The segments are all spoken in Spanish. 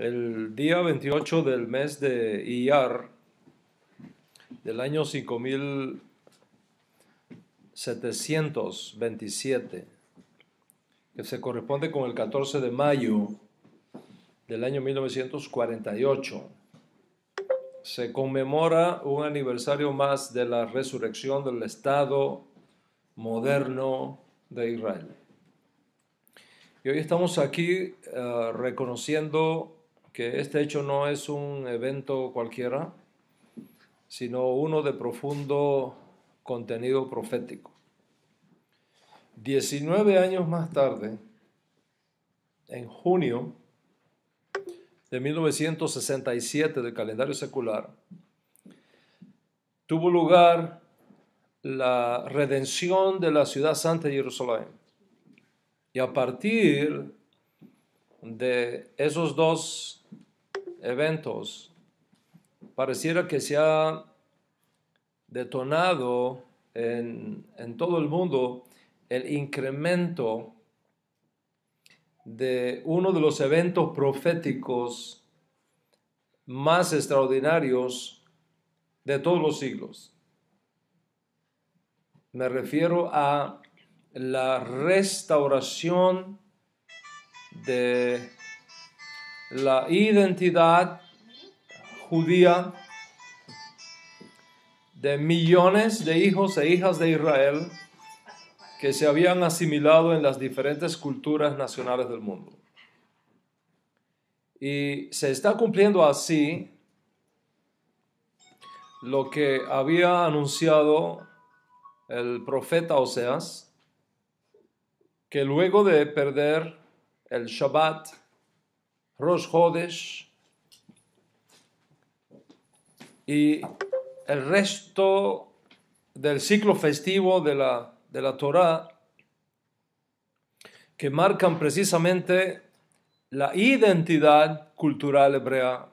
El día 28 del mes de Iyar del año 5727, que se corresponde con el 14 de mayo del año 1948, se conmemora un aniversario más de la resurrección del Estado moderno de Israel. Y hoy estamos aquí reconociendo que este hecho no es un evento cualquiera, sino uno de profundo contenido profético. 19 años más tarde, en junio de 1967 del calendario secular, tuvo lugar la redención de la ciudad santa de Jerusalén. Y a partir de esos dos eventos, pareciera que se ha detonado en todo el mundo el incremento de uno de los eventos proféticos más extraordinarios de todos los siglos. Me refiero a la restauración de la identidad judía de millones de hijos e hijas de Israel que se habían asimilado en las diferentes culturas nacionales del mundo. Y se está cumpliendo así lo que había anunciado el profeta Oseas, que luego de perder el Shabbat, Rosh Chodesh y el resto del ciclo festivo de la Torá, que marcan precisamente la identidad cultural hebrea.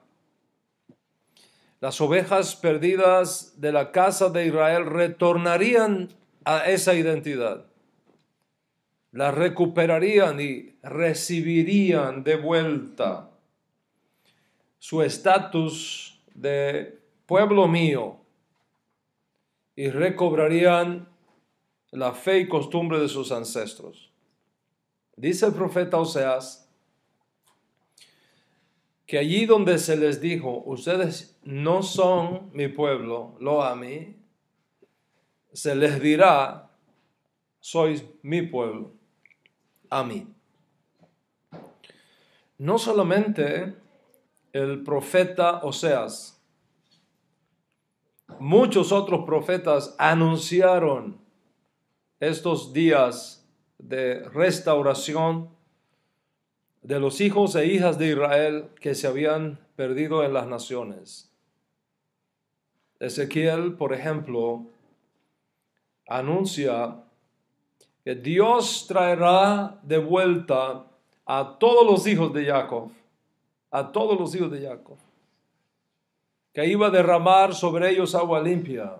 Las ovejas perdidas de la casa de Israel retornarían a esa identidad. La recuperarían y recibirían de vuelta su estatus de pueblo mío y recobrarían la fe y costumbre de sus ancestros. Dice el profeta Oseas que allí donde se les dijo, ustedes no son mi pueblo, lo a mí, se les dirá, sois mi pueblo, a mí. No solamente el profeta Oseas, muchos otros profetas anunciaron estos días de restauración de los hijos e hijas de Israel que se habían perdido en las naciones. Ezequiel, por ejemplo, anuncia que Dios traerá de vuelta a todos los hijos de Jacob, que iba a derramar sobre ellos agua limpia,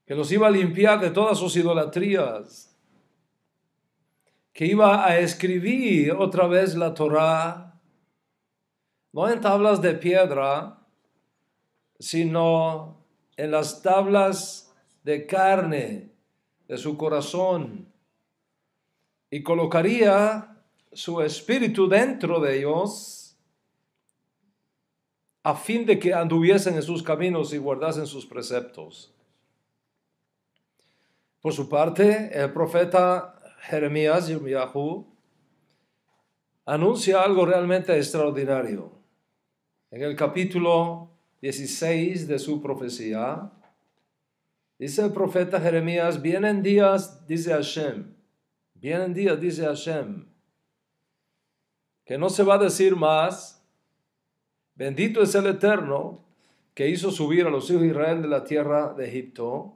que los iba a limpiar de todas sus idolatrías, que iba a escribir otra vez la Torá, no en tablas de piedra, sino en las tablas de carne de su corazón, y colocaría su espíritu dentro de ellos a fin de que anduviesen en sus caminos y guardasen sus preceptos. Por su parte, el profeta Jeremías, Yirmiyahu, anuncia algo realmente extraordinario. En el capítulo 16 de su profecía, dice el profeta Jeremías, vienen días, dice Hashem, que no se va a decir más, bendito es el Eterno que hizo subir a los hijos de Israel de la tierra de Egipto,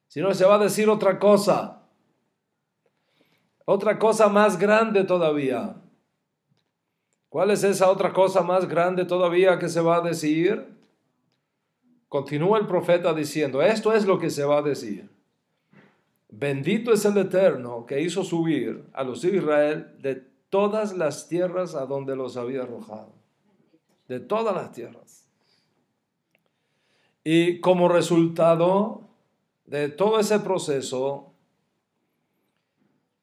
sino que se va a decir otra cosa más grande todavía. ¿Cuál es esa otra cosa más grande todavía que se va a decir? Continúa el profeta diciendo, esto es lo que se va a decir. Bendito es el Eterno que hizo subir a los hijos de Israel de todas las tierras a donde los había arrojado. De todas las tierras. Y como resultado de todo ese proceso,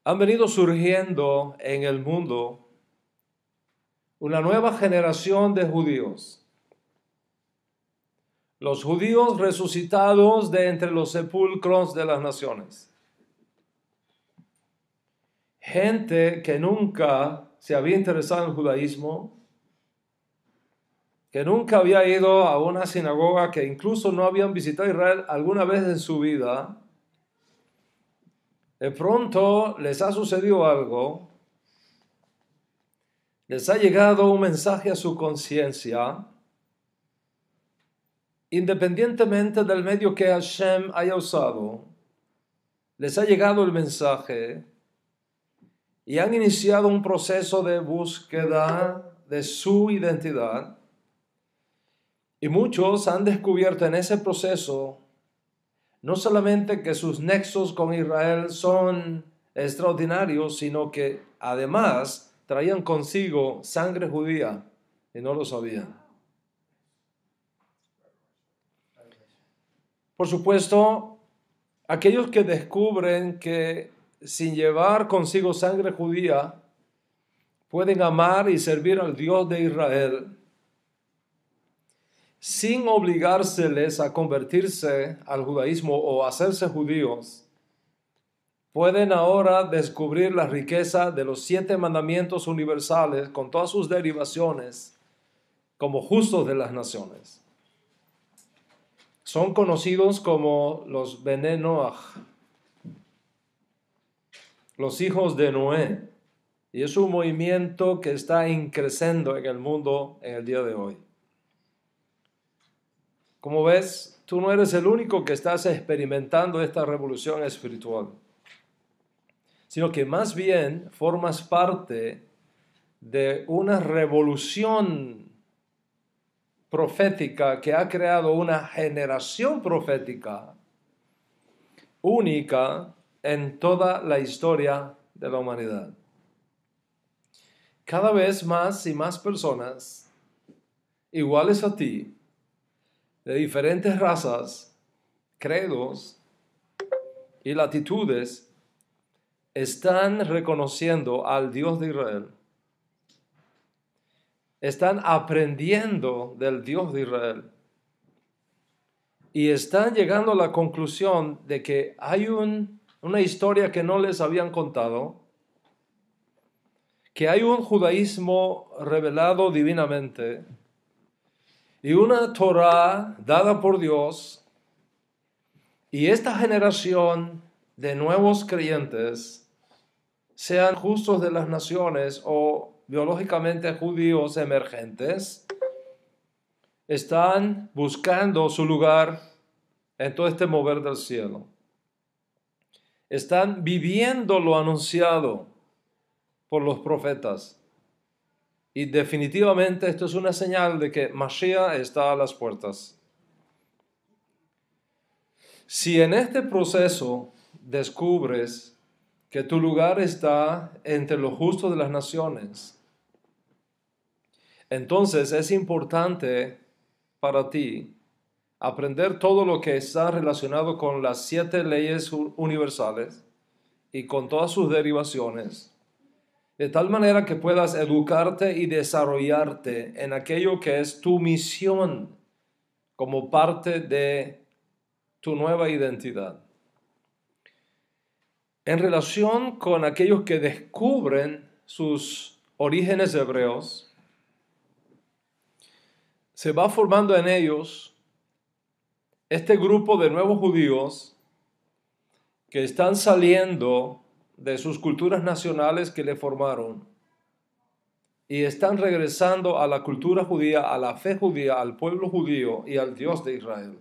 han venido surgiendo en el mundo una nueva generación de judíos. Los judíos resucitados de entre los sepulcros de las naciones. Gente que nunca se había interesado en el judaísmo, que nunca había ido a una sinagoga, que incluso no habían visitado Israel alguna vez en su vida. De pronto les ha sucedido algo, les ha llegado un mensaje a su conciencia, independientemente del medio que Hashem haya usado, les ha llegado el mensaje y han iniciado un proceso de búsqueda de su identidad. Y muchos han descubierto en ese proceso no solamente que sus nexos con Israel son extraordinarios, sino que además traían consigo sangre judía y no lo sabían. Por supuesto, aquellos que descubren que sin llevar consigo sangre judía pueden amar y servir al Dios de Israel, sin obligárseles a convertirse al judaísmo o hacerse judíos, pueden ahora descubrir la riqueza de los 7 mandamientos universales con todas sus derivaciones como justos de las naciones. Son conocidos como los Bene Noach, los hijos de Noé, y es un movimiento que está creciendo en el mundo en el día de hoy. Como ves, tú no eres el único que estás experimentando esta revolución espiritual, sino que más bien formas parte de una revolución profética que ha creado una generación profética única en toda la historia de la humanidad. Cada vez más y más personas iguales a ti, de diferentes razas, credos y latitudes, están reconociendo al Dios de Israel. Están aprendiendo del Dios de Israel. Y están llegando a la conclusión de que hay una historia que no les habían contado, que hay un judaísmo revelado divinamente, y una Torah dada por Dios, y esta generación de nuevos creyentes, sean justos de las naciones o biológicamente judíos emergentes, están buscando su lugar en todo este mover del cielo. Están viviendo lo anunciado por los profetas. Y definitivamente esto es una señal de que Mashiach está a las puertas. Si en este proceso descubres que tu lugar está entre los justos de las naciones, entonces es importante para ti aprender todo lo que está relacionado con las 7 leyes universales y con todas sus derivaciones, de tal manera que puedas educarte y desarrollarte en aquello que es tu misión como parte de tu nueva identidad. En relación con aquellos que descubren sus orígenes hebreos, se va formando en ellos este grupo de nuevos judíos que están saliendo de sus culturas nacionales que le formaron y están regresando a la cultura judía, a la fe judía, al pueblo judío y al Dios de Israel.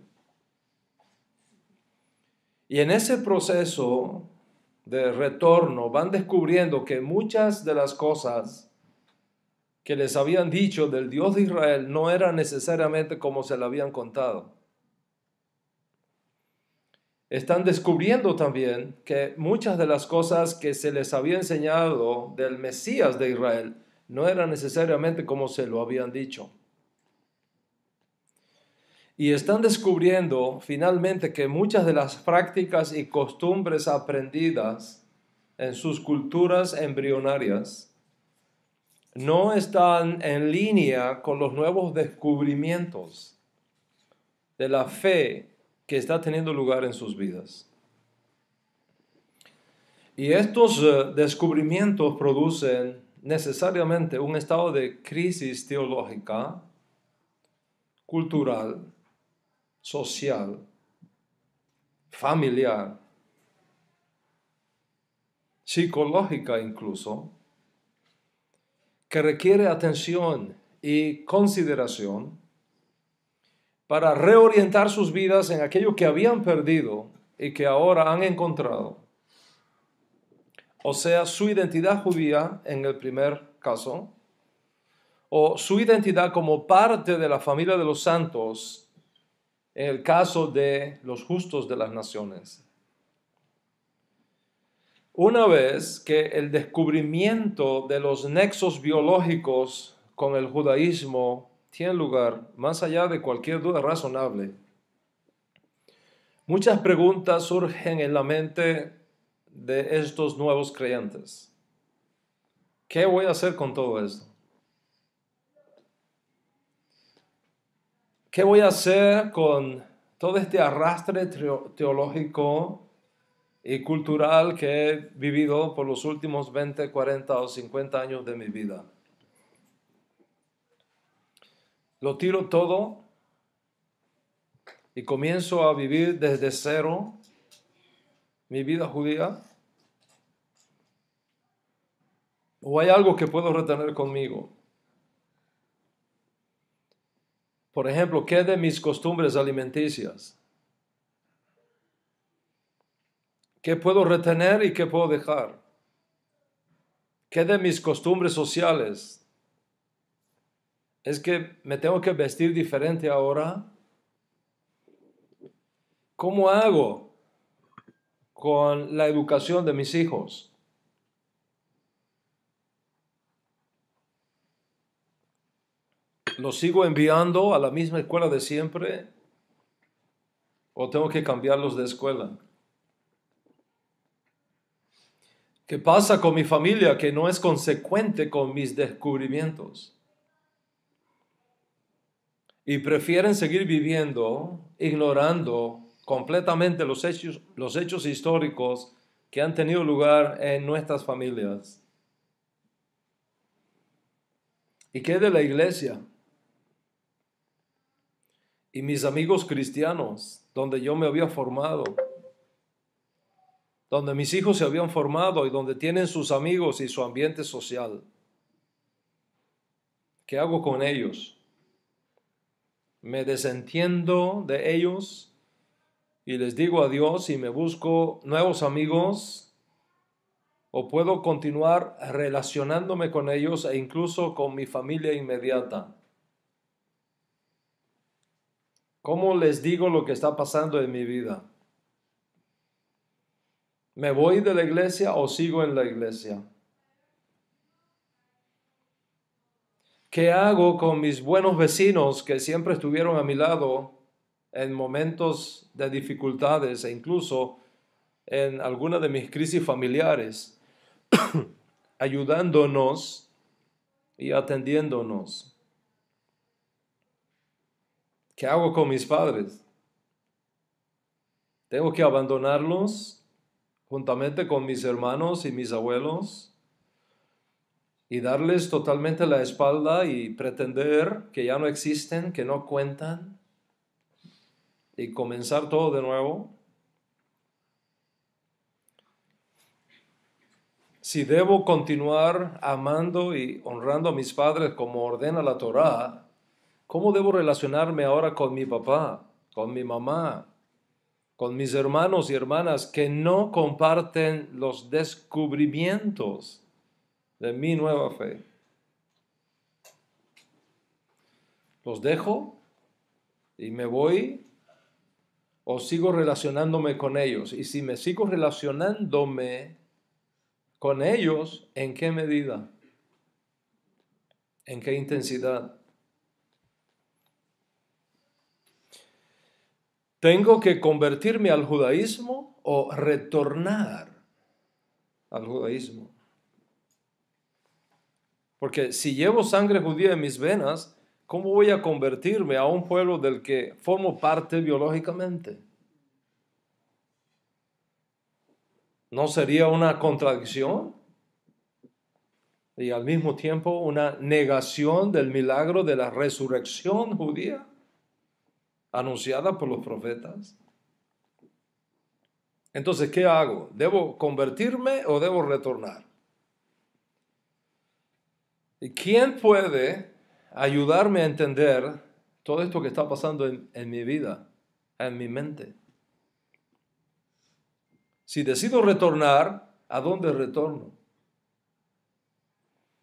Y en ese proceso de retorno van descubriendo que muchas de las cosas que les habían dicho del Dios de Israel no eran necesariamente como se le habían contado. están descubriendo también que muchas de las cosas que se les había enseñado del Mesías de Israel no eran necesariamente como se lo habían dicho. Y están descubriendo finalmente que muchas de las prácticas y costumbres aprendidas en sus culturas embrionarias no están en línea con los nuevos descubrimientos de la fe que está teniendo lugar en sus vidas. Y estos descubrimientos producen necesariamente un estado de crisis teológica, cultural, social, familiar, psicológica incluso, que requiere atención y consideración para reorientar sus vidas en aquello que habían perdido y que ahora han encontrado. O sea, su identidad judía en el primer caso, o su identidad como parte de la familia de los santos en el caso de los justos de las naciones. Una vez que el descubrimiento de los nexos biológicos con el judaísmo tiene lugar, más allá de cualquier duda razonable, muchas preguntas surgen en la mente de estos nuevos creyentes. ¿Qué voy a hacer con todo esto? ¿Qué voy a hacer con todo este arrastre teológico y cultural que he vivido por los últimos 20, 40 o 50 años de mi vida? ¿Lo tiro todo y comienzo a vivir desde cero mi vida judía? ¿O hay algo que puedo retener conmigo? Por ejemplo, ¿qué de mis costumbres alimenticias? ¿Qué puedo retener y qué puedo dejar? ¿Qué de mis costumbres sociales? ¿Es que me tengo que vestir diferente ahora? ¿Cómo hago con la educación de mis hijos? ¿Los sigo enviando a la misma escuela de siempre o tengo que cambiarlos de escuela? ¿Qué pasa con mi familia que no es consecuente con mis descubrimientos? Y prefieren seguir viviendo, ignorando completamente los hechos históricos que han tenido lugar en nuestras familias. ¿Y qué de la iglesia? Y mis amigos cristianos, donde yo me había formado, donde mis hijos se habían formado y donde tienen sus amigos y su ambiente social. ¿Qué hago con ellos? ¿Me desentiendo de ellos y les digo adiós y me busco nuevos amigos? ¿O puedo continuar relacionándome con ellos e incluso con mi familia inmediata? ¿Cómo les digo lo que está pasando en mi vida? ¿Me voy de la iglesia o sigo en la iglesia? ¿Qué hago con mis buenos vecinos que siempre estuvieron a mi lado en momentos de dificultades e incluso en alguna de mis crisis familiares, ayudándonos y atendiéndonos? ¿Qué hago con mis padres? ¿Tengo que abandonarlos juntamente con mis hermanos y mis abuelos y darles totalmente la espalda y pretender que ya no existen, que no cuentan y comenzar todo de nuevo? Si debo continuar amando y honrando a mis padres como ordena la Torá, ¿cómo debo relacionarme ahora con mi papá, con mi mamá, con mis hermanos y hermanas que no comparten los descubrimientos de mi nueva fe? ¿Los dejo y me voy o sigo relacionándome con ellos? Y si me sigo relacionándome con ellos, ¿en qué medida? ¿En qué intensidad? ¿Tengo que convertirme al judaísmo o retornar al judaísmo? Porque si llevo sangre judía en mis venas, ¿cómo voy a convertirme a un pueblo del que formo parte biológicamente? ¿No sería una contradicción? Y al mismo tiempo una negación del milagro de la resurrección judía anunciada por los profetas. Entonces, ¿qué hago? ¿Debo convertirme o debo retornar? ¿Y quién puede ayudarme a entender todo esto que está pasando en mi vida, en mi mente? Si decido retornar, ¿a dónde retorno?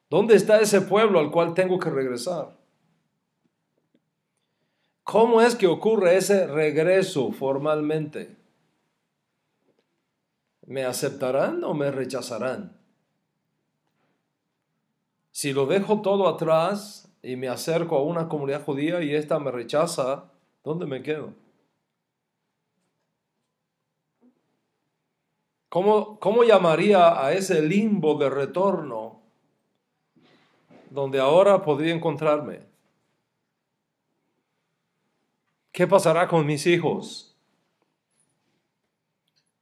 ¿Dónde está ese pueblo al cual tengo que regresar? ¿Cómo es que ocurre ese regreso formalmente? ¿Me aceptarán o me rechazarán? Si lo dejo todo atrás y me acerco a una comunidad judía y ésta me rechaza, ¿dónde me quedo? ¿Cómo llamaría a ese limbo de retorno donde ahora podría encontrarme? ¿Qué pasará con mis hijos?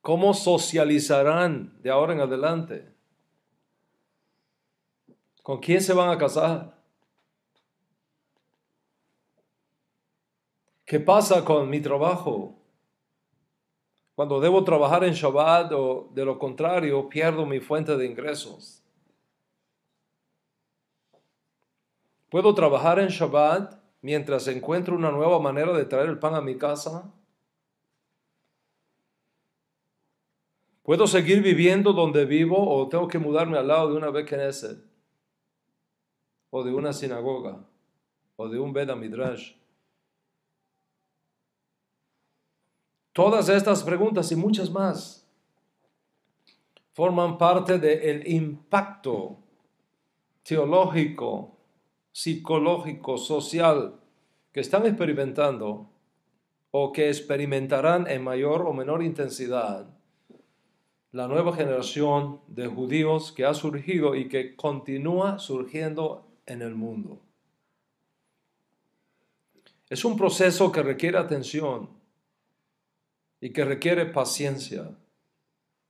¿Cómo socializarán de ahora en adelante? ¿Con quién se van a casar? ¿Qué pasa con mi trabajo? Cuando debo trabajar en Shabbat o de lo contrario pierdo mi fuente de ingresos. ¿Puedo trabajar en Shabbat mientras encuentro una nueva manera de traer el pan a mi casa? ¿Puedo seguir viviendo donde vivo o tengo que mudarme al lado de una Beit Knesset o de una sinagoga o de un Bet Midrash? Todas estas preguntas y muchas más forman parte del impacto teológico, psicológico, social que están experimentando o que experimentarán en mayor o menor intensidad la nueva generación de judíos que ha surgido y que continúa surgiendo en el mundo. Es un proceso que requiere atención y que requiere paciencia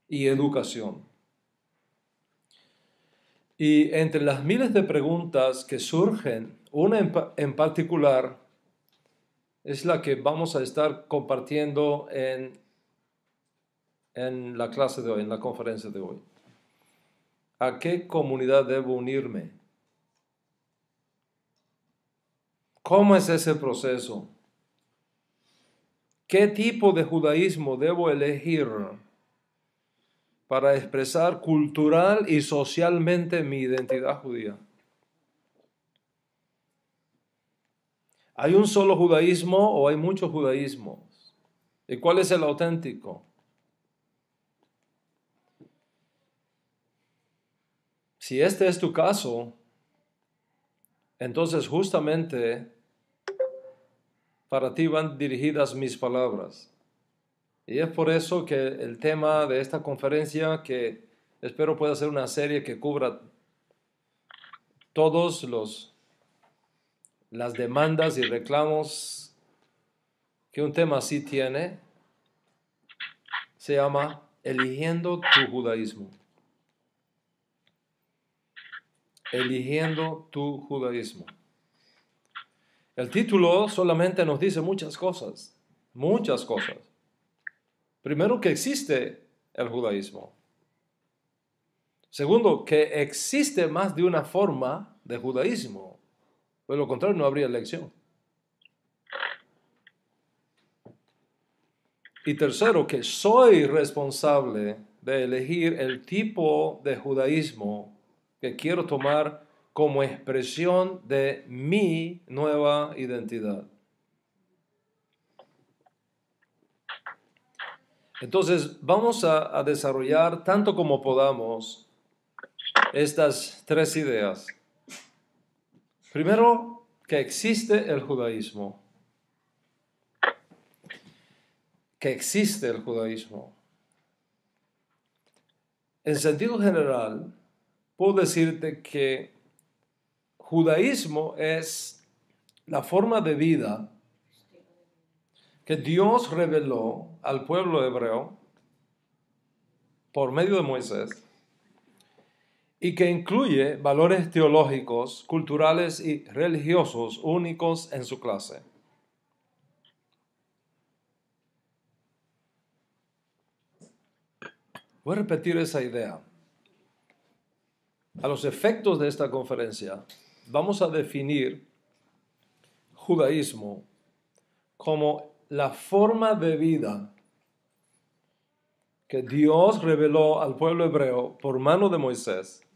y educación. Y entre las miles de preguntas que surgen, una en particular es la que vamos a estar compartiendo en la clase de hoy, en la conferencia de hoy. ¿A qué comunidad debo unirme? ¿Cómo es ese proceso? ¿Qué tipo de judaísmo debo elegir para expresar cultural y socialmente mi identidad judía? ¿Hay un solo judaísmo o hay muchos judaísmos? ¿Y cuál es el auténtico? Si este es tu caso, entonces justamente para ti van dirigidas mis palabras. Y es por eso que el tema de esta conferencia, que espero pueda ser una serie que cubra todos las demandas y reclamos que un tema así tiene, se llama Eligiendo tu judaísmo. Eligiendo tu judaísmo. El título solamente nos dice muchas cosas, muchas cosas. Primero, que existe el judaísmo. Segundo, que existe más de una forma de judaísmo. De lo contrario, no habría elección. Y tercero, que soy responsable de elegir el tipo de judaísmo que quiero tomar como expresión de mi nueva identidad. Entonces, vamos a desarrollar tanto como podamos estas tres ideas. Primero, que existe el judaísmo. Que existe el judaísmo. En sentido general, puedo decirte que judaísmo es la forma de vida que Dios reveló al pueblo hebreo por medio de Moisés y que incluye valores teológicos, culturales y religiosos únicos en su clase. Voy a repetir esa idea. A los efectos de esta conferencia, vamos a definir judaísmo como la forma de vida que Dios reveló al pueblo hebreo por mano de Moisés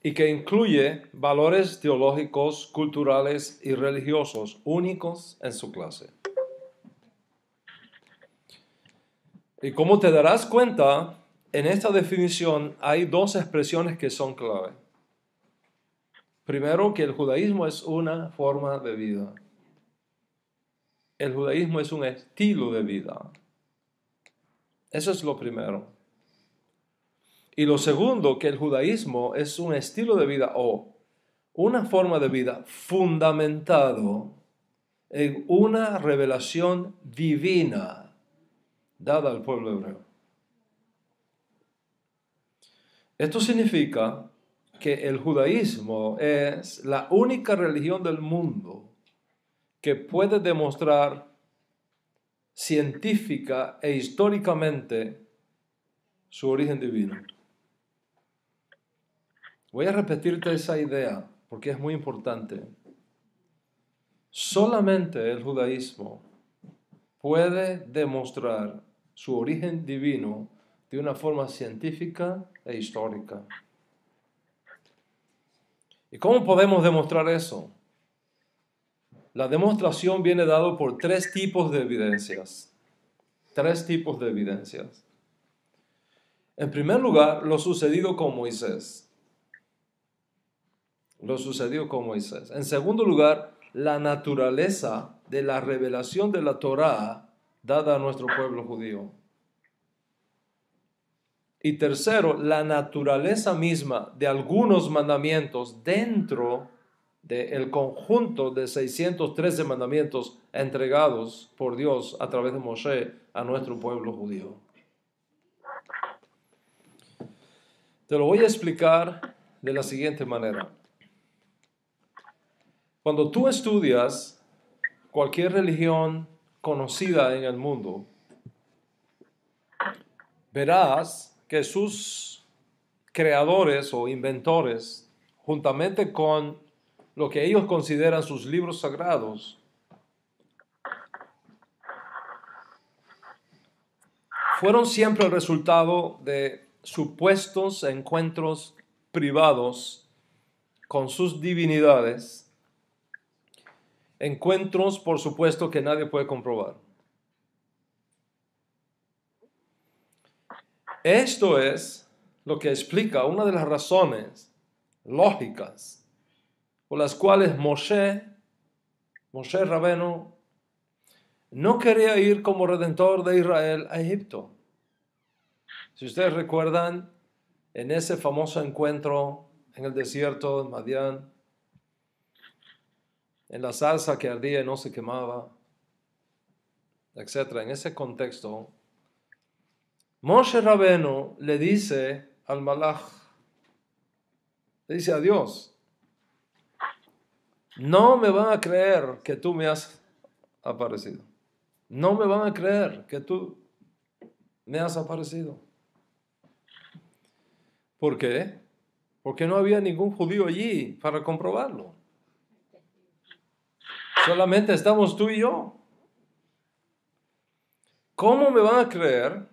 y que incluye valores teológicos, culturales y religiosos únicos en su clase. Y como te darás cuenta, en esta definición hay dos expresiones que son clave. Primero, que el judaísmo es una forma de vida. El judaísmo es un estilo de vida. Eso es lo primero. Y lo segundo, que el judaísmo es un estilo de vida o una forma de vida fundamentado en una revelación divina dada al pueblo hebreo. Esto significa que el judaísmo es la única religión del mundo que puede demostrar científica e históricamente su origen divino. Voy a repetirte esa idea porque es muy importante. Solamente el judaísmo puede demostrar su origen divino de una forma científica e histórica. ¿Y cómo podemos demostrar eso? La demostración viene dada por tres tipos de evidencias. Tres tipos de evidencias. En primer lugar, lo sucedido con Moisés. Lo sucedió con Moisés. En segundo lugar, la naturaleza de la revelación de la Torá dada a nuestro pueblo judío. Y tercero, la naturaleza misma de algunos mandamientos dentro del conjunto de 613 mandamientos entregados por Dios a través de Moshe a nuestro pueblo judío. Te lo voy a explicar de la siguiente manera. Cuando tú estudias cualquier religión conocida en el mundo, verás que sus creadores o inventores, juntamente con lo que ellos consideran sus libros sagrados, fueron siempre el resultado de supuestos encuentros privados con sus divinidades, encuentros, por supuesto, que nadie puede comprobar. Esto es lo que explica una de las razones lógicas por las cuales Moshe Rabenu, no quería ir como redentor de Israel a Egipto. Si ustedes recuerdan, en ese famoso encuentro en el desierto de Madián, en la salsa que ardía y no se quemaba, etc. En ese contexto, Moshe Rabenu le dice al Malach, le dice a Dios, no me van a creer que tú me has aparecido. No me van a creer que tú me has aparecido. ¿Por qué? Porque no había ningún judío allí para comprobarlo. Solamente estamos tú y yo. ¿Cómo me van a creer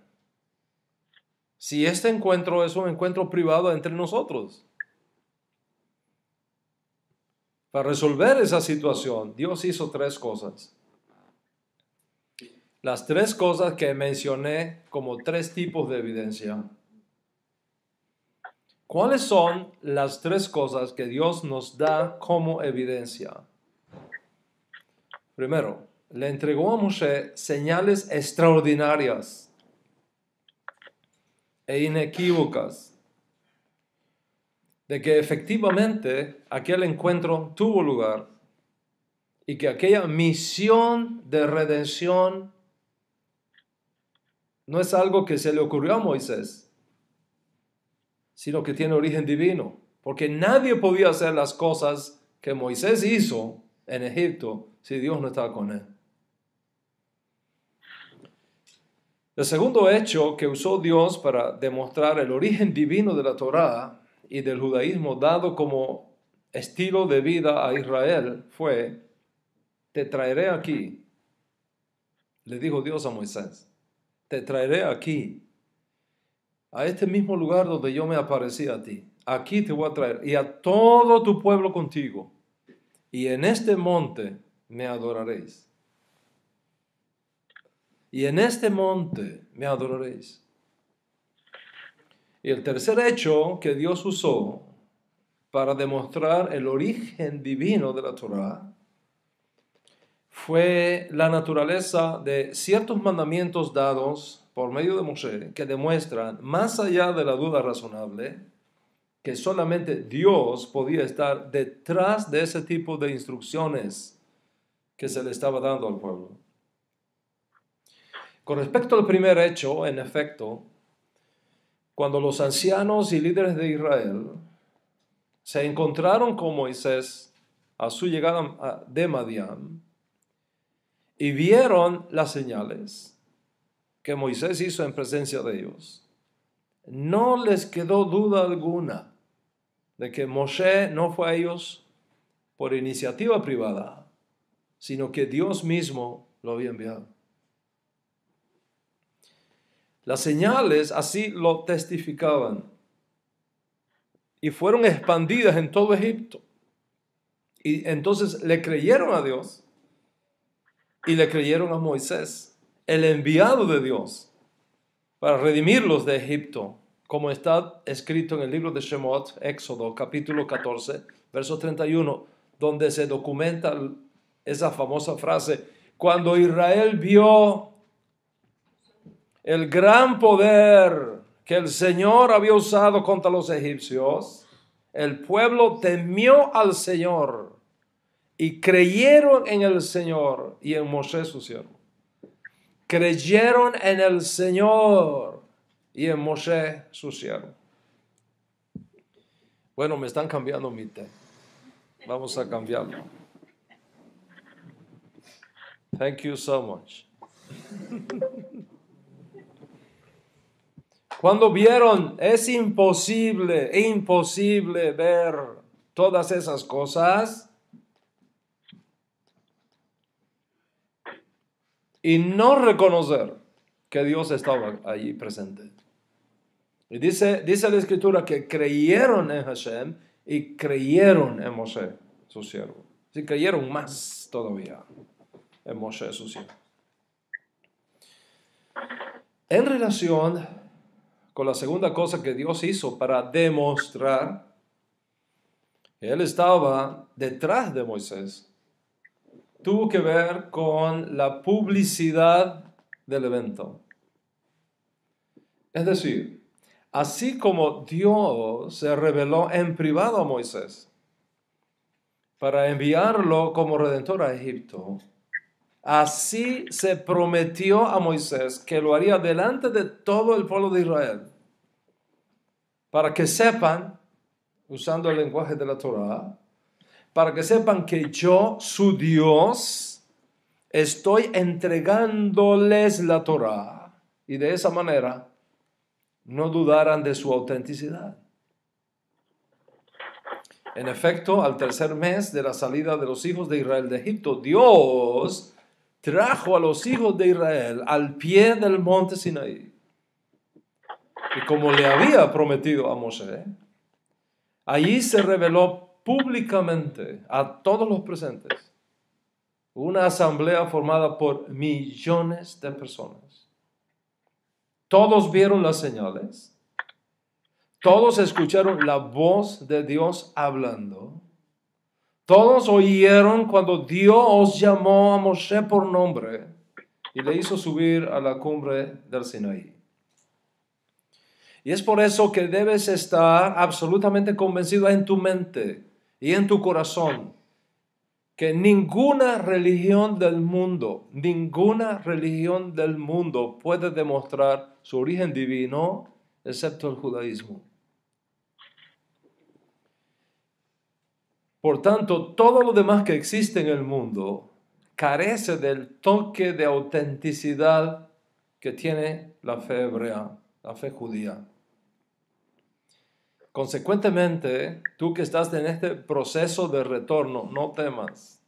si este encuentro es un encuentro privado entre nosotros? Para resolver esa situación, Dios hizo tres cosas. las tres cosas que mencioné como tres tipos de evidencia. ¿Cuáles son las tres cosas que Dios nos da como evidencia? Primero, le entregó a Moshe señales extraordinarias e inequívocas de que efectivamente aquel encuentro tuvo lugar y que aquella misión de redención no es algo que se le ocurrió a Moisés, sino que tiene origen divino, porque nadie podía hacer las cosas que Moisés hizo en Egipto si Dios no estaba con él. El segundo hecho que usó Dios para demostrar el origen divino de la Torá y del judaísmo dado como estilo de vida a Israel fue: te traeré aquí, le dijo Dios a Moisés, te traeré aquí, a este mismo lugar donde yo me aparecí a ti. Aquí te voy a traer y a todo tu pueblo contigo, y en este monte me adoraréis. Y en este monte me adoraréis. Y el tercer hecho que Dios usó para demostrar el origen divino de la Torá fue la naturaleza de ciertos mandamientos dados por medio de Moshe que demuestran, más allá de la duda razonable, que solamente Dios podía estar detrás de ese tipo de instrucciones que se le estaba dando al pueblo. Con respecto al primer hecho, en efecto, cuando los ancianos y líderes de Israel se encontraron con Moisés a su llegada de Madián y vieron las señales que Moisés hizo en presencia de ellos, no les quedó duda alguna de que Moshe no fue a ellos por iniciativa privada, sino que Dios mismo lo había enviado. Las señales así lo testificaban y fueron expandidas en todo Egipto. Y entonces le creyeron a Dios y le creyeron a Moisés, el enviado de Dios, para redimirlos de Egipto, como está escrito en el libro de Shemot, Éxodo, capítulo 14, verso 31, donde se documenta esa famosa frase: cuando Israel vio el gran poder que el Señor había usado contra los egipcios, el pueblo temió al Señor y creyeron en el Señor y en Moshe su siervo. Creyeron en el Señor y en Moshe su siervo. Bueno, me están cambiando mi té. Vamos a cambiarlo. Thank you so much. Cuando vieron, es imposible ver todas esas cosas y no reconocer que Dios estaba allí presente. Y dice la Escritura que creyeron en Hashem y creyeron en Moshe, su siervo. Sí, creyeron más todavía en Moshe, su siervo. En relación con la segunda cosa que Dios hizo para demostrar que Él estaba detrás de Moisés, tuvo que ver con la publicidad del evento. Es decir, así como Dios se reveló en privado a Moisés para enviarlo como redentor a Egipto, así se prometió a Moisés que lo haría delante de todo el pueblo de Israel, para que sepan, usando el lenguaje de la Torá, para que sepan que yo, su Dios, estoy entregándoles la Torá, y de esa manera no dudaran de su autenticidad. En efecto, al tercer mes de la salida de los hijos de Israel de Egipto, Dios trajo a los hijos de Israel al pie del monte Sinaí. Y como le había prometido a Moshe, allí se reveló públicamente a todos los presentes Una asamblea formada por millones de personas. Todos vieron las señales. Todos escucharon la voz de Dios hablando. Todos oyeron cuando Dios llamó a Moshe por nombre y le hizo subir a la cumbre del Sinaí. Y es por eso que debes estar absolutamente convencido en tu mente y en tu corazón que ninguna religión del mundo puede demostrar su origen divino excepto el judaísmo. Por tanto, todo lo demás que existe en el mundo carece del toque de autenticidad que tiene la fe hebrea, la fe judía. Consecuentemente, tú que estás en este proceso de retorno, no temas.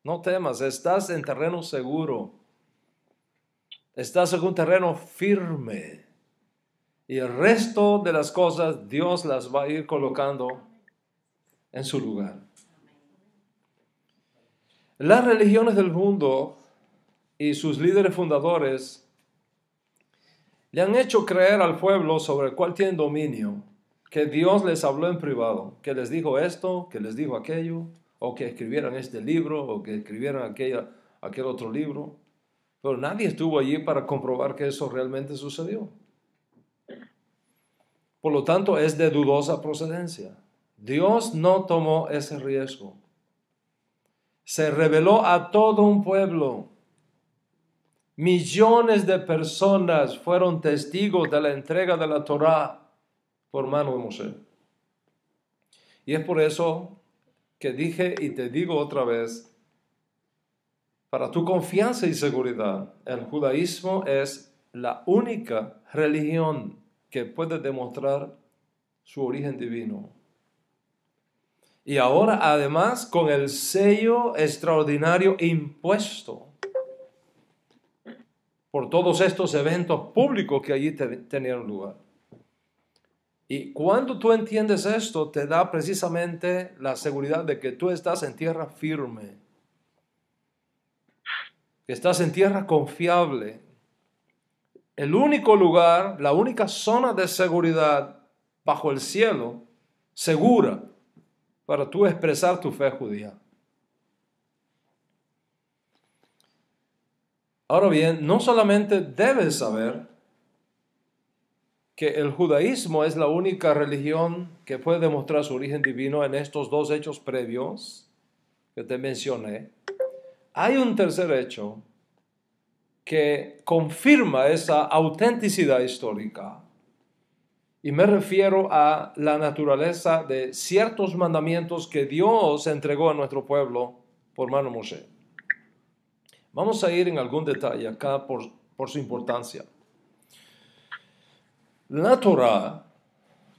No temas, estás en terreno seguro. Estás en un terreno firme. Y el resto de las cosas, Dios las va a ir colocando en su lugar. Las religiones del mundo y sus líderes fundadores le han hecho creer al pueblo sobre el cual tienen dominio que Dios les habló en privado, que les dijo esto, que les dijo aquello, o que escribieran este libro, o que escribieran aquel otro libro. Pero nadie estuvo allí para comprobar que eso realmente sucedió. Por lo tanto, es de dudosa procedencia. Dios no tomó ese riesgo. Se reveló a todo un pueblo. Millones de personas fueron testigos de la entrega de la Torá por mano de Moshe. Y es por eso que dije y te digo otra vez, para tu confianza y seguridad, el judaísmo es la única religión que puede demostrar su origen divino. Y ahora además con el sello extraordinario impuesto por todos estos eventos públicos que allí tenían lugar. Y cuando tú entiendes esto, te da precisamente la seguridad de que tú estás en tierra firme, que estás en tierra confiable. El único lugar, la única zona de seguridad bajo el cielo, segura para tú expresar tu fe judía. Ahora bien, no solamente debes saber que el judaísmo es la única religión que puede demostrar su origen divino en estos dos hechos previos que te mencioné. Hay un tercer hecho que confirma esa autenticidad histórica. Y me refiero a la naturaleza de ciertos mandamientos que Dios entregó a nuestro pueblo por mano de Moshe. Vamos a ir en algún detalle acá por su importancia. La Torá,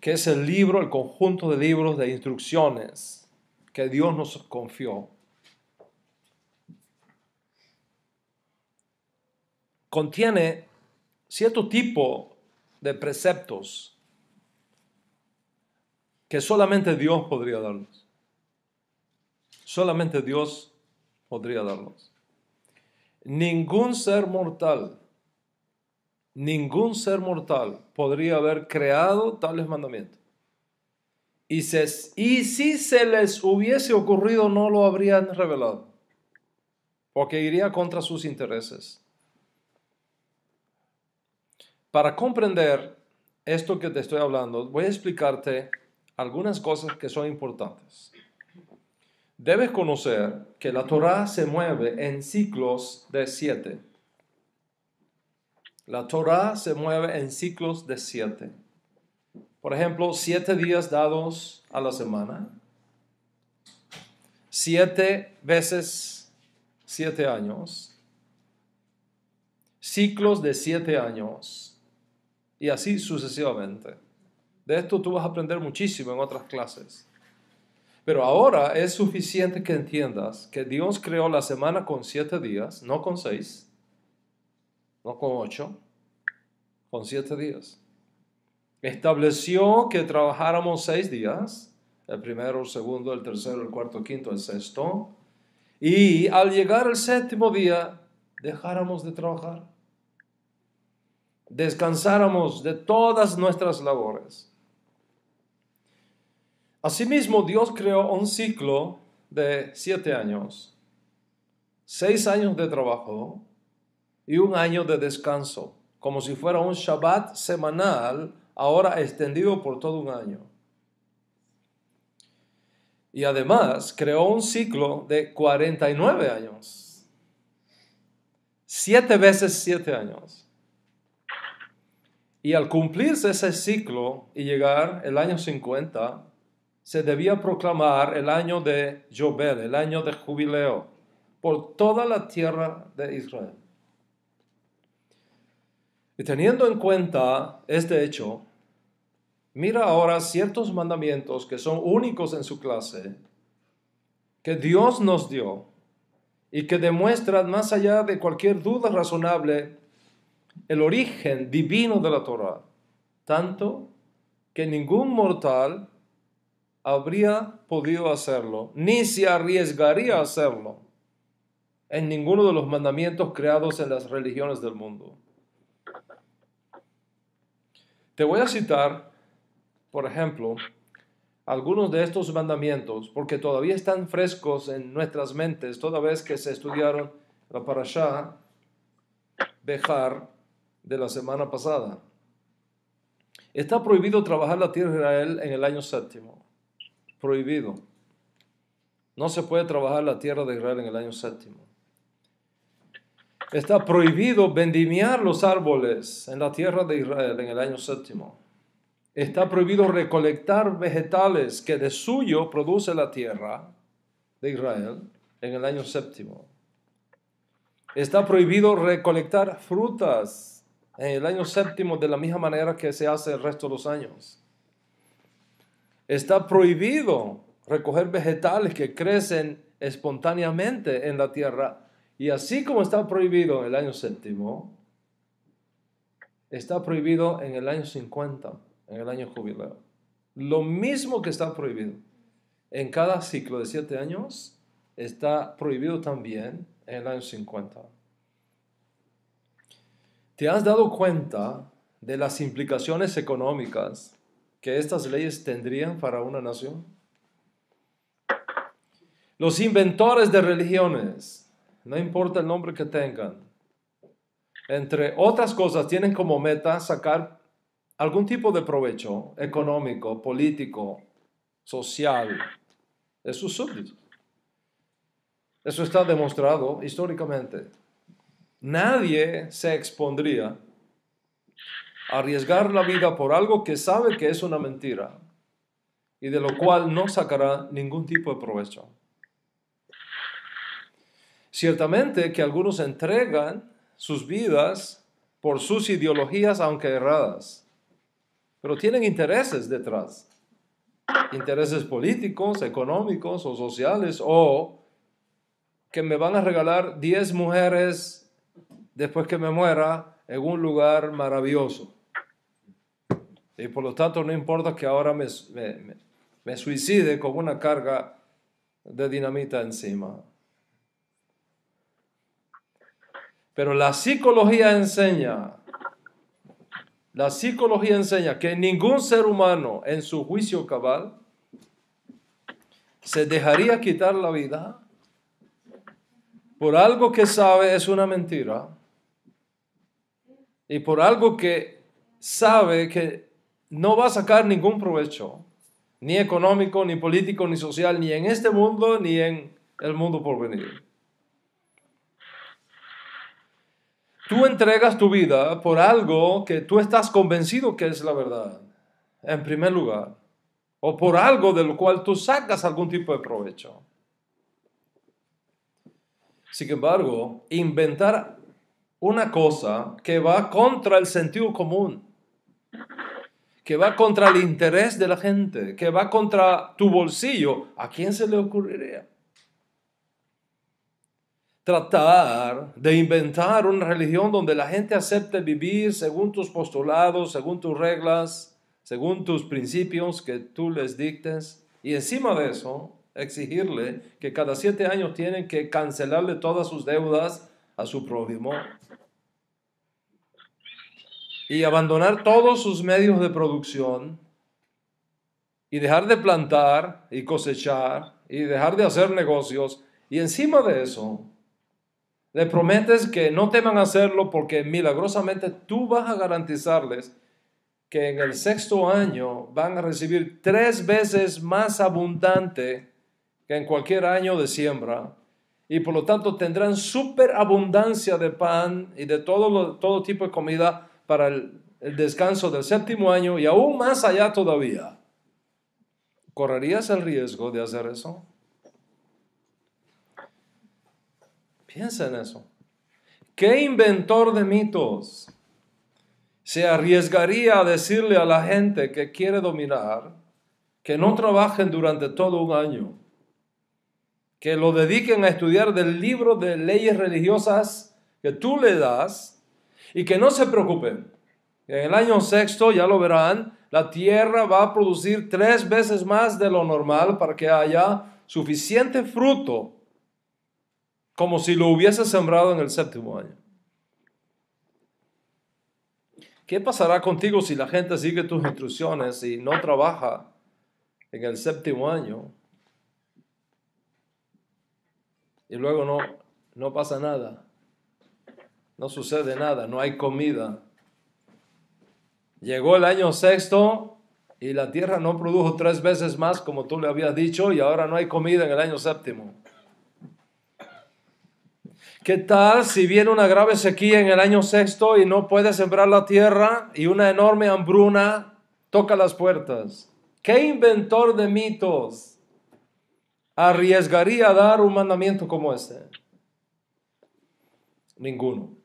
que es el libro, el conjunto de libros de instrucciones que Dios nos confió, contiene cierto tipo de preceptos que solamente Dios podría darlos. Solamente Dios podría darlos. Ningún ser mortal podría haber creado tales mandamientos. Y si se les hubiese ocurrido, no lo habrían revelado, porque iría contra sus intereses. Para comprender esto que te estoy hablando, voy a explicarte algunas cosas que son importantes. Debes conocer que la Torá se mueve en ciclos de 7. La Torá se mueve en ciclos de 7. Por ejemplo, 7 días dados a la semana. 7 veces 7 años. Ciclos de 7 años. Y así sucesivamente. De esto tú vas a aprender muchísimo en otras clases. Pero ahora es suficiente que entiendas que Dios creó la semana con 7 días, no con 6, no con 8, con 7 días. Estableció que trabajáramos 6 días, el primero, el segundo, el tercero, el cuarto, el quinto, el sexto, y al llegar el séptimo día dejáramos de trabajar, descansáramos de todas nuestras labores. Asimismo, Dios creó un ciclo de 7 años, 6 años de trabajo y 1 año de descanso, como si fuera un Shabbat semanal, ahora extendido por todo 1 año. Y además creó un ciclo de 49 años, 7 veces 7 años. Y al cumplirse ese ciclo y llegar el año 50, se debía proclamar el año de Yobel, el año de jubileo, por toda la tierra de Israel. Y teniendo en cuenta este hecho, mira ahora ciertos mandamientos que son únicos en su clase, que Dios nos dio y que demuestran más allá de cualquier duda razonable el origen divino de la Torá, tanto que ningún mortal habría podido hacerlo, ni se arriesgaría a hacerlo en ninguno de los mandamientos creados en las religiones del mundo. Te voy a citar, por ejemplo, algunos de estos mandamientos, porque todavía están frescos en nuestras mentes, toda vez que se estudiaron la Parashá Bejar de la semana pasada. Está prohibido trabajar la tierra de Israel en el año séptimo. Prohibido. No se puede trabajar la tierra de Israel en el año séptimo. Está prohibido vendimiar los árboles en la tierra de Israel en el año séptimo. Está prohibido recolectar vegetales que de suyo produce la tierra de Israel en el año séptimo. Está prohibido recolectar frutas en el año séptimo de la misma manera que se hace el resto de los años. Está prohibido recoger vegetales que crecen espontáneamente en la tierra. Y así como está prohibido en el año séptimo, está prohibido en el año 50, en el año jubileo. Lo mismo que está prohibido en cada ciclo de 7 años, está prohibido también en el año 50. ¿Te has dado cuenta de las implicaciones económicas que estas leyes tendrían para una nación? Los inventores de religiones, no importa el nombre que tengan, entre otras cosas, tienen como meta sacar algún tipo de provecho económico, político, social de sus súbditos. Eso está demostrado históricamente. Nadie se expondría a arriesgar la vida por algo que sabe que es una mentira y de lo cual no sacará ningún tipo de provecho. Ciertamente que algunos entregan sus vidas por sus ideologías, aunque erradas, pero tienen intereses detrás, intereses políticos, económicos o sociales, o que me van a regalar 10 mujeres después que me muera en un lugar maravilloso. Y por lo tanto no importa que ahora me suicide con una carga de dinamita encima. Pero la psicología enseña que ningún ser humano en su juicio cabal se dejaría quitar la vida por algo que sabe es una mentira y por algo que sabe que no va a sacar ningún provecho, ni económico, ni político, ni social, ni en este mundo, ni en el mundo por venir. Tú entregas tu vida por algo que tú estás convencido que es la verdad, en primer lugar, o por algo de lo cual tú sacas algún tipo de provecho. Sin embargo, inventar una cosa que va contra el sentido común, que va contra el interés de la gente, que va contra tu bolsillo, ¿a quién se le ocurriría? Tratar de inventar una religión donde la gente acepte vivir según tus postulados, según tus reglas, según tus principios que tú les dictes. Y encima de eso, exigirle que cada 7 años tienen que cancelarle todas sus deudas a su prójimo y abandonar todos sus medios de producción y dejar de plantar y cosechar y dejar de hacer negocios, y encima de eso le prometes que no teman hacerlo porque milagrosamente tú vas a garantizarles que en el 6º año van a recibir 3 veces más abundante que en cualquier año de siembra, y por lo tanto tendrán superabundancia de pan y de todo tipo de comida para el descanso del 7º año y aún más allá todavía. ¿Correrías el riesgo de hacer eso? Piensa en eso. ¿Qué inventor de mitos se arriesgaría a decirle a la gente que quiere dominar que no trabajen durante todo un año, que lo dediquen a estudiar del libro de leyes religiosas que tú le das y que no se preocupen? En el año 6º, ya lo verán, la tierra va a producir 3 veces más de lo normal para que haya suficiente fruto como si lo hubiese sembrado en el 7º año. ¿Qué pasará contigo si la gente sigue tus instrucciones y no trabaja en el 7º año? Y luego no pasa nada. No sucede nada, no hay comida. Llegó el año 6º y la tierra no produjo 3 veces más como tú le habías dicho, y ahora no hay comida en el año 7º. ¿Qué tal si viene una grave sequía en el año 6º y no puede sembrar la tierra y una enorme hambruna toca las puertas? ¿Qué inventor de mitos arriesgaría a dar un mandamiento como este? Ninguno.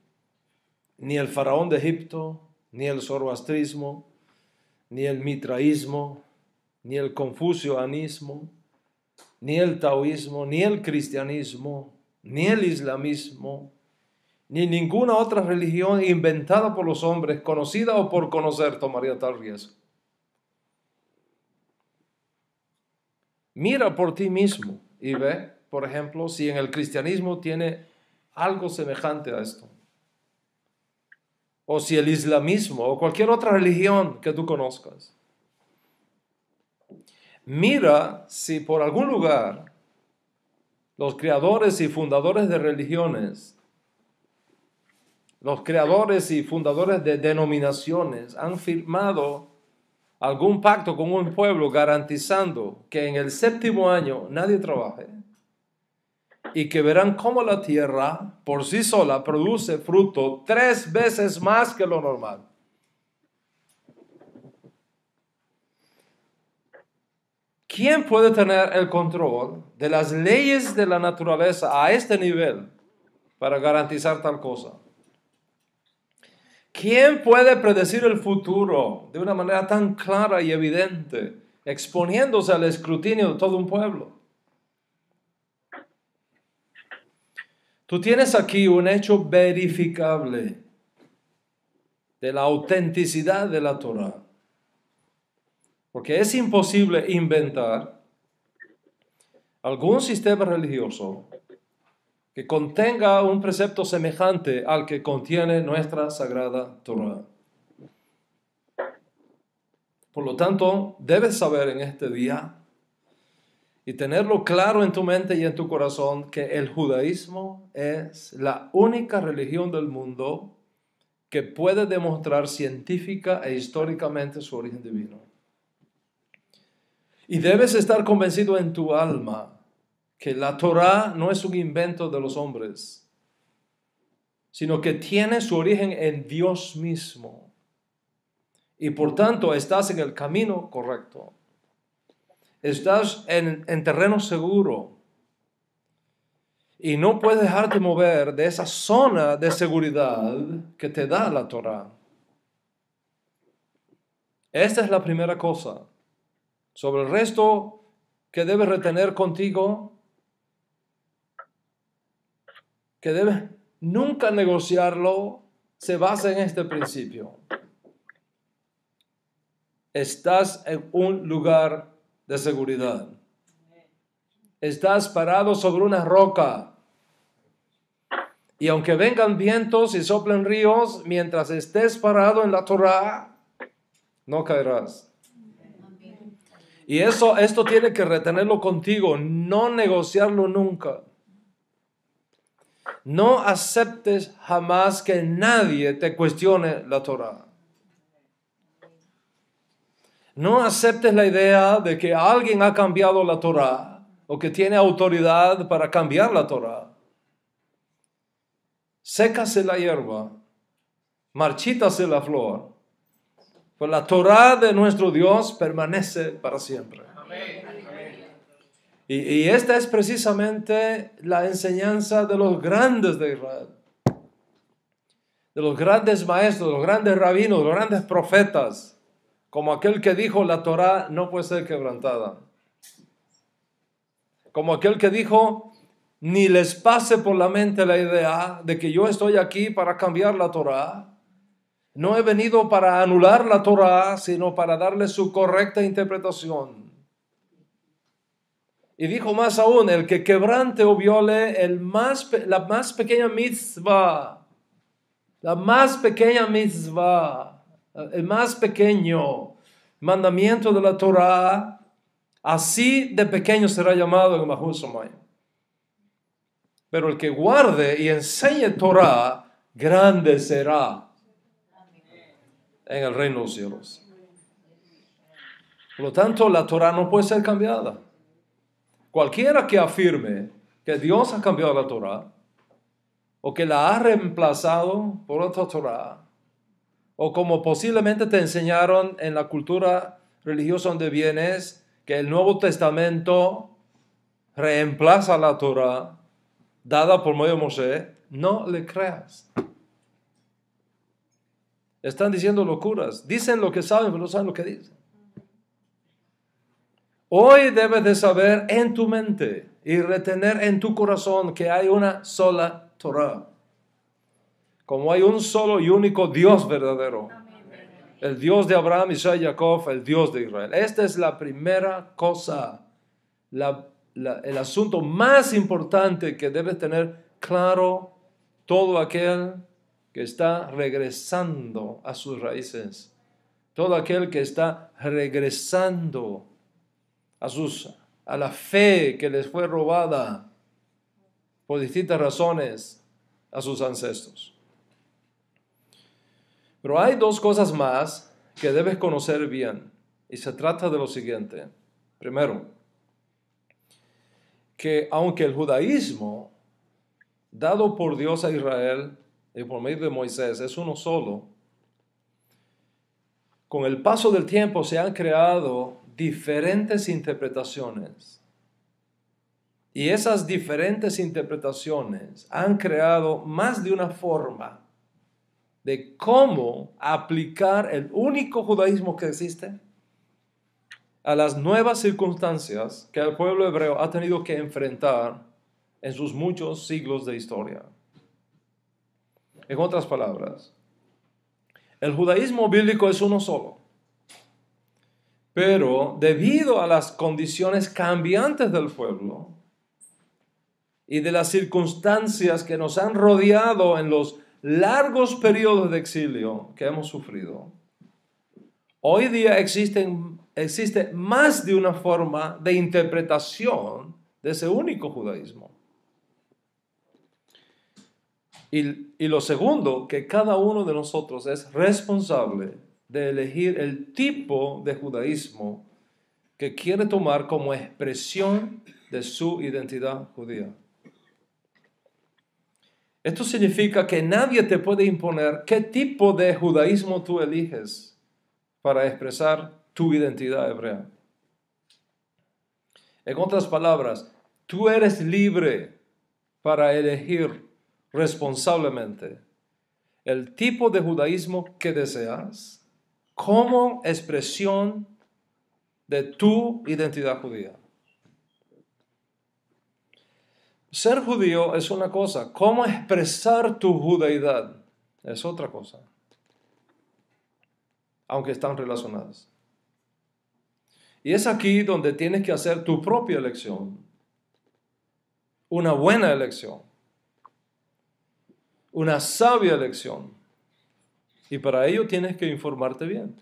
Ni el faraón de Egipto, ni el zoroastrismo, ni el mitraísmo, ni el confucianismo, ni el taoísmo, ni el cristianismo, ni el islamismo, ni ninguna otra religión inventada por los hombres, conocida o por conocer, tomaría tal riesgo. Mira por ti mismo y ve, por ejemplo, si en el cristianismo tiene algo semejante a esto, o si el islamismo o cualquier otra religión que tú conozcas. Mira si por algún lugar los creadores y fundadores de religiones, los creadores y fundadores de denominaciones han firmado algún pacto con un pueblo garantizando que en el 7º año nadie trabaje y que verán cómo la tierra por sí sola produce fruto 3 veces más que lo normal. ¿Quién puede tener el control de las leyes de la naturaleza a este nivel para garantizar tal cosa? ¿Quién puede predecir el futuro de una manera tan clara y evidente, exponiéndose al escrutinio de todo un pueblo? Tú tienes aquí un hecho verificable de la autenticidad de la Torá. Porque es imposible inventar algún sistema religioso que contenga un precepto semejante al que contiene nuestra sagrada Torá. Por lo tanto, debes saber en este día y tenerlo claro en tu mente y en tu corazón que el judaísmo es la única religión del mundo que puede demostrar científica e históricamente su origen divino. Y debes estar convencido en tu alma que la Torá no es un invento de los hombres, sino que tiene su origen en Dios mismo. Y por tanto estás en el camino correcto. Estás en terreno seguro. Y no puedes dejarte mover de esa zona de seguridad que te da la Torá. Esta es la primera cosa. Sobre el resto que debes retener contigo, que debes nunca negociarlo, se basa en este principio. Estás en un lugar de seguridad. Estás parado sobre una roca. Y aunque vengan vientos y soplen ríos, mientras estés parado en la Torá, no caerás. Y esto tiene que retenerlo contigo, no negociarlo nunca. No aceptes jamás que nadie te cuestione la Torá. No aceptes la idea de que alguien ha cambiado la Torá o que tiene autoridad para cambiar la Torá. Sécase la hierba, marchítase la flor, pues la Torá de nuestro Dios permanece para siempre. Y esta es precisamente la enseñanza de los grandes de Israel, de los grandes maestros, de los grandes rabinos, de los grandes profetas, como aquel que dijo la Torá no puede ser quebrantada, como aquel que dijo ni les pase por la mente la idea de que yo estoy aquí para cambiar la Torá. No he venido para anular la Torá, sino para darle su correcta interpretación. Y dijo más aún, el que quebrante o viole la más pequeña mitzvah, el más pequeño mandamiento de la Torá, así de pequeño será llamado en Mahul Shamayim. Pero el que guarde y enseñe Torá, grande será en el reino de los cielos. Por lo tanto, la Torá no puede ser cambiada. Cualquiera que afirme que Dios ha cambiado la Torá, o que la ha reemplazado por otra Torá, o como posiblemente te enseñaron en la cultura religiosa donde vienes, que el Nuevo Testamento reemplaza la Torá dada por medio de Moshe, no le creas. Están diciendo locuras. Dicen lo que saben, pero no saben lo que dicen. Hoy debes de saber en tu mente y retener en tu corazón que hay una sola Torá. Como hay un solo y único Dios verdadero. El Dios de Abraham, Isaac y Jacob, el Dios de Israel. Esta es la primera cosa, el asunto más importante que debe tener claro todo aquel que está regresando a sus raíces. Todo aquel que está regresando a la fe que les fue robada por distintas razones a sus ancestros. Pero hay dos cosas más que debes conocer bien, y se trata de lo siguiente. Primero, que aunque el judaísmo dado por Dios a Israel y por medio de Moisés es uno solo, con el paso del tiempo se han creado diferentes interpretaciones. Y esas diferentes interpretaciones han creado más de una forma de cómo aplicar el único judaísmo que existe a las nuevas circunstancias que el pueblo hebreo ha tenido que enfrentar en sus muchos siglos de historia. En otras palabras, el judaísmo bíblico es uno solo, pero debido a las condiciones cambiantes del pueblo y de las circunstancias que nos han rodeado en los largos periodos de exilio que hemos sufrido, hoy día existe más de una forma de interpretación de ese único judaísmo. Y lo segundo, que cada uno de nosotros es responsable de elegir el tipo de judaísmo que quiere tomar como expresión de su identidad judía. Esto significa que nadie te puede imponer qué tipo de judaísmo tú eliges para expresar tu identidad hebrea. En otras palabras, tú eres libre para elegir responsablemente el tipo de judaísmo que deseas como expresión de tu identidad judía. Ser judío es una cosa, cómo expresar tu judaidad es otra cosa, aunque están relacionadas. Y es aquí donde tienes que hacer tu propia elección una buena elección, una sabia elección. Y para ello tienes que informarte bien.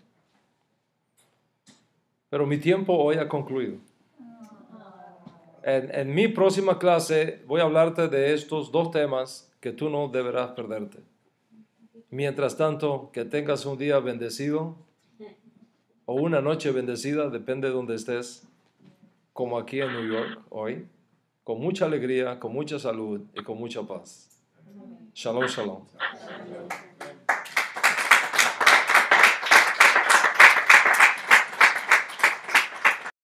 Pero mi tiempo hoy ha concluido. En mi próxima clase voy a hablarte de estos dos temas que tú no deberás perderte. Mientras tanto, que tengas un día bendecido o una noche bendecida, depende de donde estés, como aquí en New York hoy, con mucha alegría, con mucha salud y con mucha paz. Shalom, shalom.